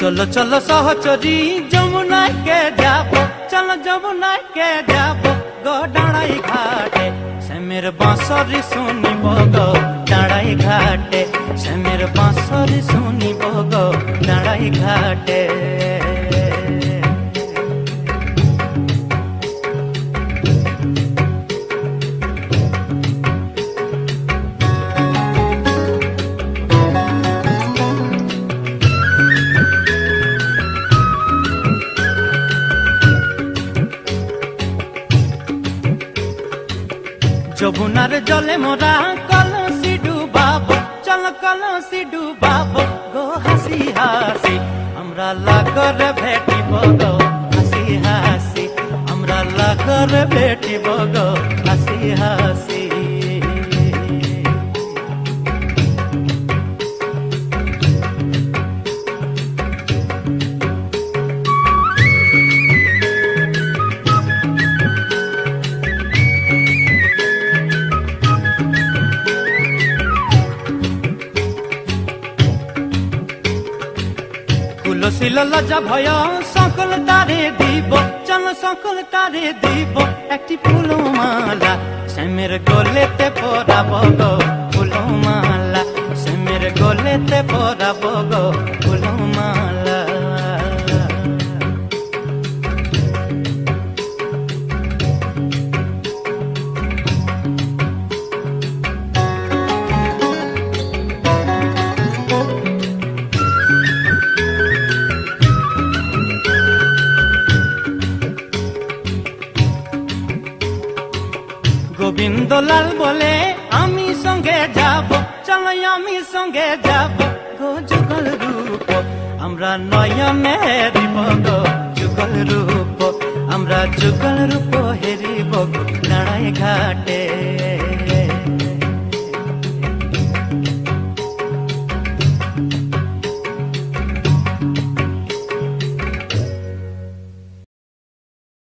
चलो चलो सहचरी जमुना के जाबो, चलो जमुना के जाबो गो डाँड़ाई घाटे से मेरे बांसुरी सुनिबो गो डाँड़ाई घाटे से मेरे बांसुरी सुनिबो गो डाँड़ाई घाटे। যমুনার জলে মোরা কলসি ডুবাবো, চল কলসি ডুবাবো গো হাসি হাসি আমরা লাগরে ভেটিব গো হাসি হাসি আমরা লাগরে ভেটিব গো হাসি হাসি। তুলসিল লজ্জা ভয় সকল তারে দিব, চল সকল তারে দিব একটি ফুলমালা শ্যামের গলেতে পরাবো গো ফুলমালা শ্যামের গলেতে পরাবো গো ফুলমালা। গোবিন্দলাল বলে আমি সঙ্গে যাব, চলো আমি সঙ্গে যাব গো যুগল রূপ আমরা নয়নে হেরিব গো যুগল রূপ আমরা যুগল রূপ হেরিব গো ডাঁড়াই ঘাটে।